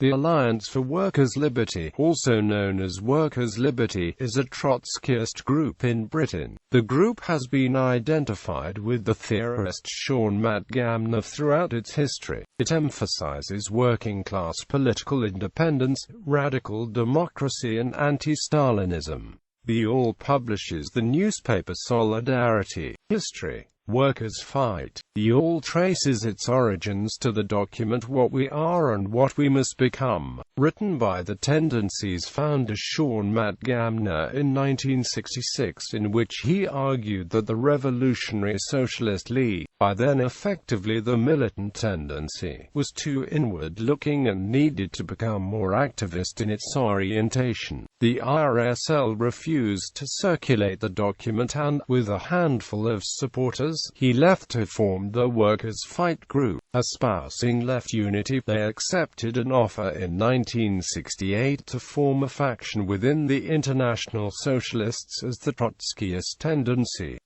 The Alliance for Workers' Liberty, also known as Workers' Liberty, is a Trotskyist group in Britain. The group has been identified with the theorist Sean Matgamna throughout its history. It emphasizes working-class political independence, radical democracy and anti-Stalinism. The all publishes the newspaper Solidarity, History, Workers' Fight. The all traces its origins to the document What We Are and What We Must Become, written by the Tendency's founder Sean Matgamna in 1966, in which he argued that the Revolutionary Socialist League, by then effectively the militant Tendency, was too inward-looking and needed to become more activist in its orientation. The RSL refused to circulate the document and, with a handful of supporters, he left to form the Workers' Fight group. Espousing left unity, they accepted an offer in 1968 to form a faction within the International Socialists as the Trotskyist Tendency.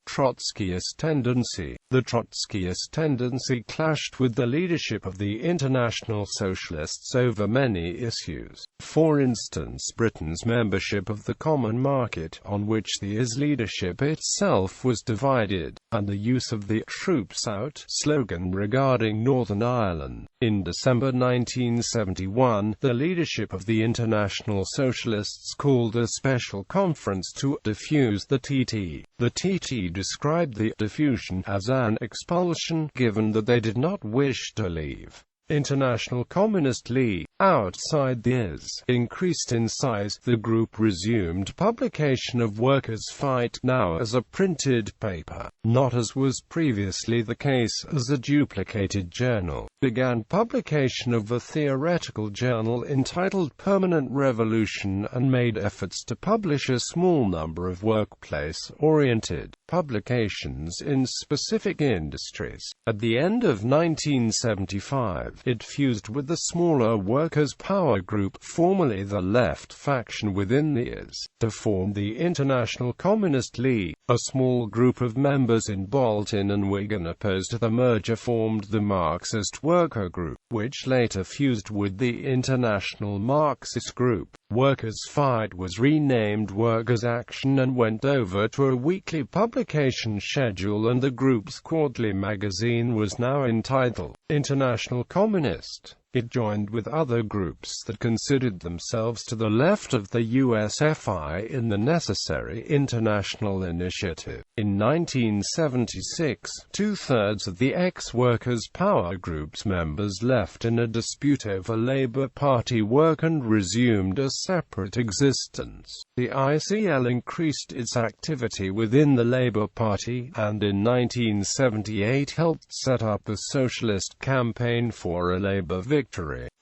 The Trotskyist Tendency clashed with the leadership of the International Socialists over many issues. For instance, Britain's membership of the Common Market, on which the IS leadership itself was divided, and the use of the "Troops Out" slogan regarding Northern Ireland. In December 1971, the leadership of the International Socialists called a special conference to defuse the TT. The TT described the diffusion as an expulsion, given that they did not wish to leave. International Communist League, outside the IS, increased in size. The group resumed publication of Workers' Fight, now as a printed paper, not as was previously the case as a duplicated journal. Began publication of a theoretical journal entitled Permanent Revolution, and made efforts to publish a small number of workplace-oriented publications in specific industries. At the end of 1975, it fused with the smaller Workers' Power Group, formerly the left faction within the IS, to form the International Communist League. A small group of members in Bolton and Wigan opposed the merger formed the Marxist Worker Group, which later fused with the International Marxist Group. Workers' Fight was renamed Workers' Action and went over to a weekly publication schedule, and the group's quarterly magazine was now entitled International Communist. It joined with other groups that considered themselves to the left of the USFI in the Necessary International Initiative. In 1976, two-thirds of the ex-Workers' Power Group's members left in a dispute over Labour Party work and resumed a separate existence. The ICL increased its activity within the Labour Party, and in 1978 helped set up a socialist campaign for a Labour victory.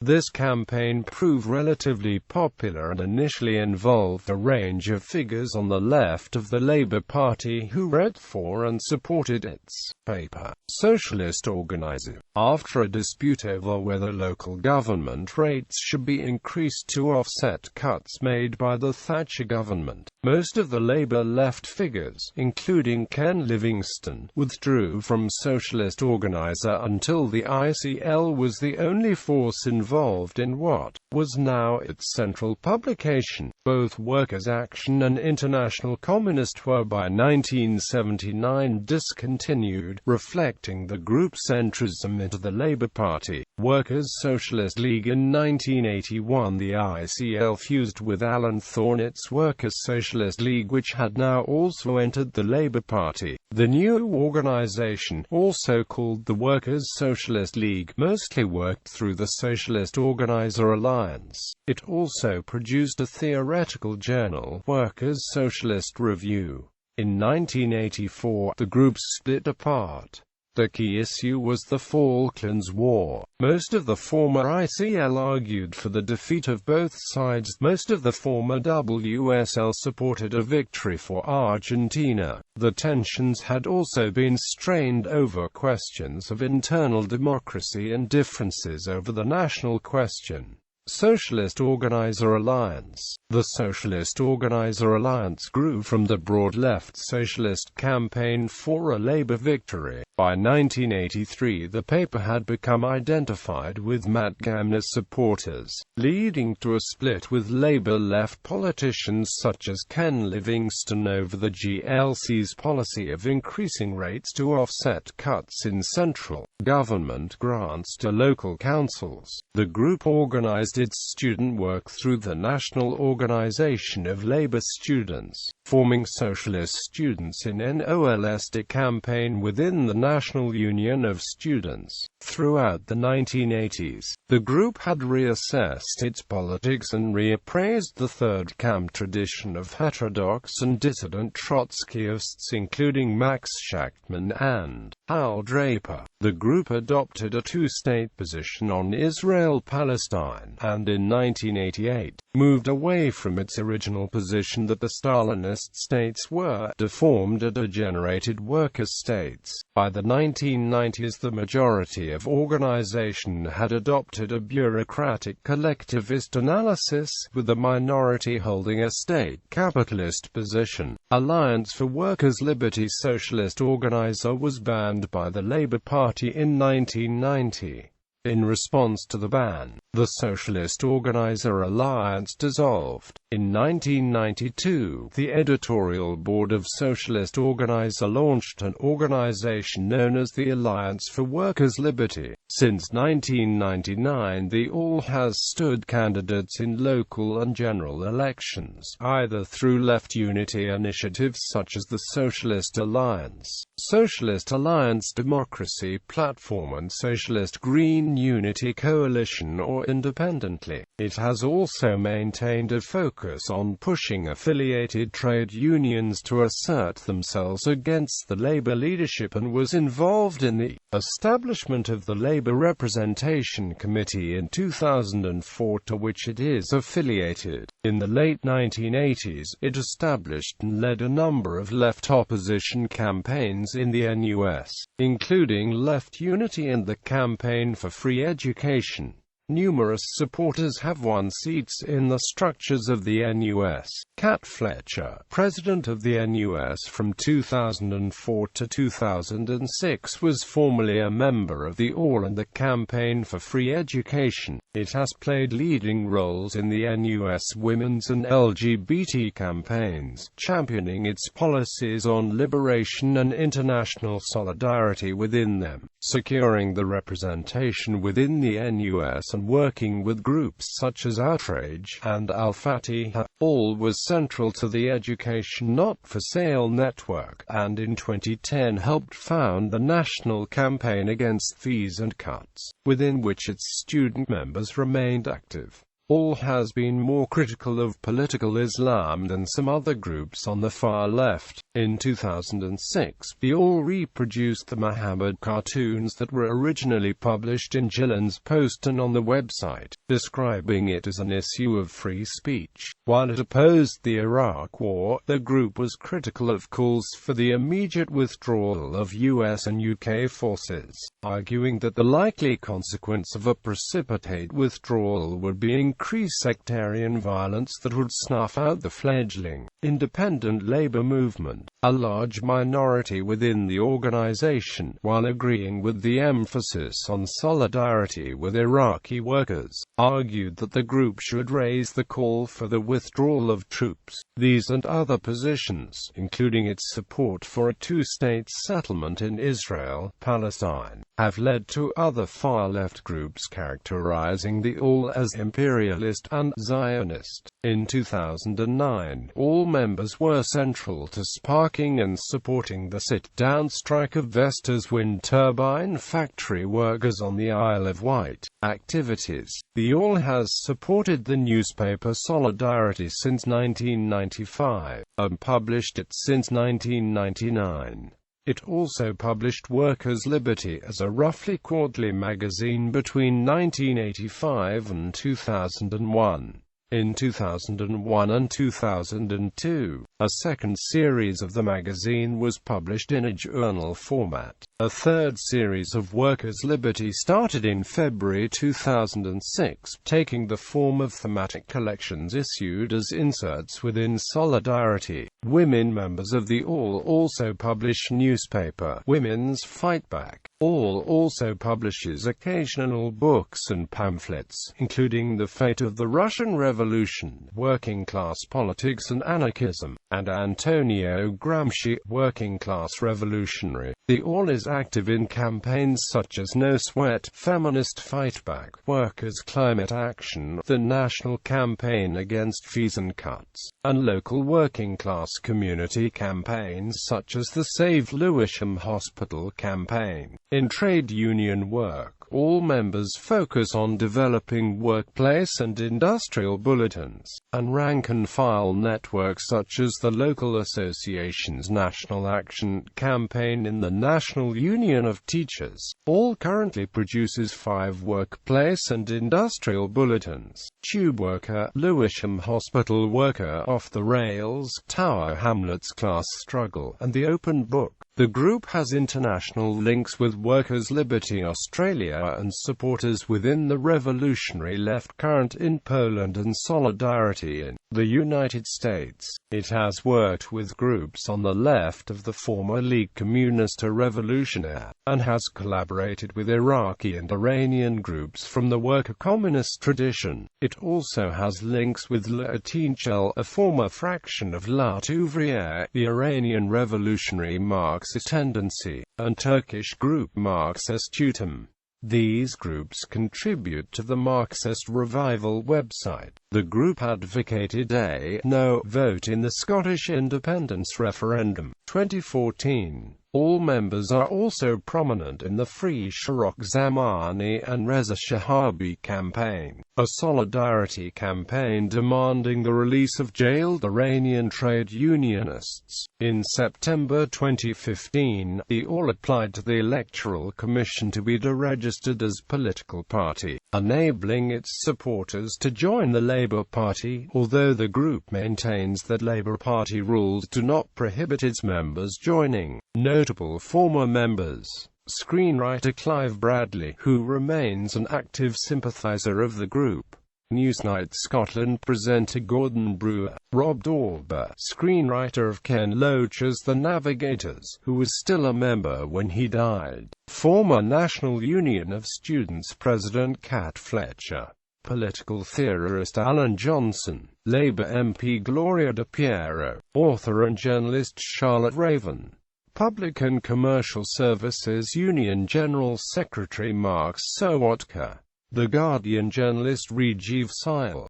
This campaign proved relatively popular and initially involved a range of figures on the left of the Labour Party who wrote for and supported its paper, Socialist Organizing. After a dispute over whether local government rates should be increased to offset cuts made by the Thatcher government, most of the Labour left figures, including Ken Livingstone, withdrew from Socialist Organizer until the ICL was the only force involved in what was now its central publication. Both Workers' Action and International Communist were by 1979 discontinued, reflecting the group's centrism into the Labour Party. Workers' Socialist League. In 1981, the ICL fused with Alan Thornett's Workers' Socialist League, which had now also entered the Labour Party. The new organisation, also called the Workers' Socialist League, mostly worked through the Socialist Organizer Alliance. It also produced a theoretical journal, Workers' Socialist Review. In 1984, the group split apart. The key issue was the Falklands War. Most of the former ICL argued for the defeat of both sides. Most of the former WSL supported a victory for Argentina. The tensions had also been strained over questions of internal democracy and differences over the national question. Socialist Organizer Alliance. The Socialist Organizer Alliance grew from the broad left socialist campaign for a Labour victory. By 1983, the paper had become identified with Matgamna's supporters, leading to a split with Labour left politicians such as Ken Livingstone over the GLC's policy of increasing rates to offset cuts in central government grants to local councils. The group organised its student work through the National Organisation of Labour Students, forming Socialist Students in NOLSD campaign within the National Union of Students. Throughout the 1980s, the group had reassessed its politics and reappraised the third camp tradition of heterodox and dissident Trotskyists including Max Shachtman and Hal Draper. The group adopted a two-state position on Israel-Palestine, and in 1988, moved away from its original position that the Stalinist states were deformed or degenerated worker states. By the 1990s, the majority of organization had adopted a bureaucratic collectivist analysis, with the minority holding a state capitalist position. Alliance for Workers' Liberty Socialist Organizer was banned by the Labour Party in 1990. In response to the ban, the Socialist Organizer Alliance dissolved. In 1992, the editorial board of Socialist Organizer launched an organization known as the Alliance for Workers' Liberty. Since 1999, the ALL has stood candidates in local and general elections, either through left unity initiatives such as the Socialist Alliance, Socialist Alliance Democracy Platform and Socialist Green Unity Coalition, or independently. It has also maintained a focus on pushing affiliated trade unions to assert themselves against the Labour leadership and was involved in the establishment of the Labour Representation Committee in 2004, to which it is affiliated. In the late 1980s, it established and led a number of left opposition campaigns in the NUS, including Left Unity and the Campaign for Free Education. Numerous supporters have won seats in the structures of the NUS. Cat Fletcher, president of the NUS from 2004 to 2006, was formerly a member of the ALL and the Campaign for Free Education. It has played leading roles in the NUS women's and LGBT campaigns, championing its policies on liberation and international solidarity within them, securing the representation within the NUS and working with groups such as Outrage and Al-Fatiha. ALL was central to the Education Not for Sale network, and in 2010 helped found the National Campaign Against Fees and Cuts, within which its student members remained active. ALL has been more critical of political Islam than some other groups on the far left. In 2006, the ALL reproduced the Muhammad cartoons that were originally published in Gillen's Post and on the website, describing it as an issue of free speech. While it opposed the Iraq War, the group was critical of calls for the immediate withdrawal of US and UK forces, arguing that the likely consequence of a precipitate withdrawal would be increased sectarian violence that would snuff out the fledgling independent labor movement. A large minority within the organization, while agreeing with the emphasis on solidarity with Iraqi workers, argued that the group should raise the call for the withdrawal of troops. These and other positions, including its support for a two-state settlement in Israel, Palestine, have led to other far-left groups characterizing the ALL as imperialist and Zionist. In 2009, ALL members were central to sparking and supporting the sit-down strike of Vestas wind turbine factory workers on the Isle of Wight. Activities. The ALL has supported the newspaper Solidarity since 1995, and published it since 1999. It also published Workers' Liberty as a roughly quarterly magazine between 1985 and 2001. In 2001 and 2002, a second series of the magazine was published in a journal format. A third series of Workers' Liberty started in February 2006, taking the form of thematic collections issued as inserts within Solidarity. Women members of the ALL also publish newspaper Women's Fightback. ALL also publishes occasional books and pamphlets, including The Fate of the Russian Revolution, Working Class Politics and Anarchism, and Antonio Gramsci, Working Class Revolutionary. The ALL is active in campaigns such as No Sweat, Feminist Fightback, Workers' Climate Action, the National Campaign Against Fees and Cuts, and local working class community campaigns such as the Save Lewisham Hospital campaign. In trade union work, all members focus on developing workplace and industrial bulletins, and rank-and-file networks such as the local association's National Action Campaign in the National Union of Teachers. ALL currently produces 5 workplace and industrial bulletins: Tube Worker, Lewisham Hospital Worker, Off the Rails, Tower Hamlets Class Struggle, and The Open Book. The group has international links with Workers' Liberty Australia and supporters within the Revolutionary Left Current in Poland and Solidarity in the United States. It has worked with groups on the left of the former Ligue Communiste Revolutionnaire, and has collaborated with Iraqi and Iranian groups from the worker communist tradition. It also has links with La Tinchel, a former fraction of La Ouvrière, the Iranian revolutionary Marxist tendency, and Turkish group Marxist Tutum. These groups contribute to the Marxist Revival website. The group advocated a no vote in the Scottish independence referendum 2014. All members are also prominent in the Free Sharok Zamani and Reza Shahabi campaign, a solidarity campaign demanding the release of jailed Iranian trade unionists. In September 2015, the ALL applied to the Electoral Commission to be deregistered as political party, enabling its supporters to join the Labour Party, although the group maintains that Labour Party rules do not prohibit its members joining. Notable former members: screenwriter Clive Bradley, who remains an active sympathiser of the group; Newsnight Scotland presenter Gordon Brewer; Rob Dauber, screenwriter of Ken Loach's The Navigators, who was still a member when he died; former National Union of Students president Cat Fletcher; political theorist Alan Johnson; Labour MP Gloria De Piero; author and journalist Charlotte Raven; Public and Commercial Services Union General Secretary Mark Sowotka; The Guardian journalist Rajiv Syal.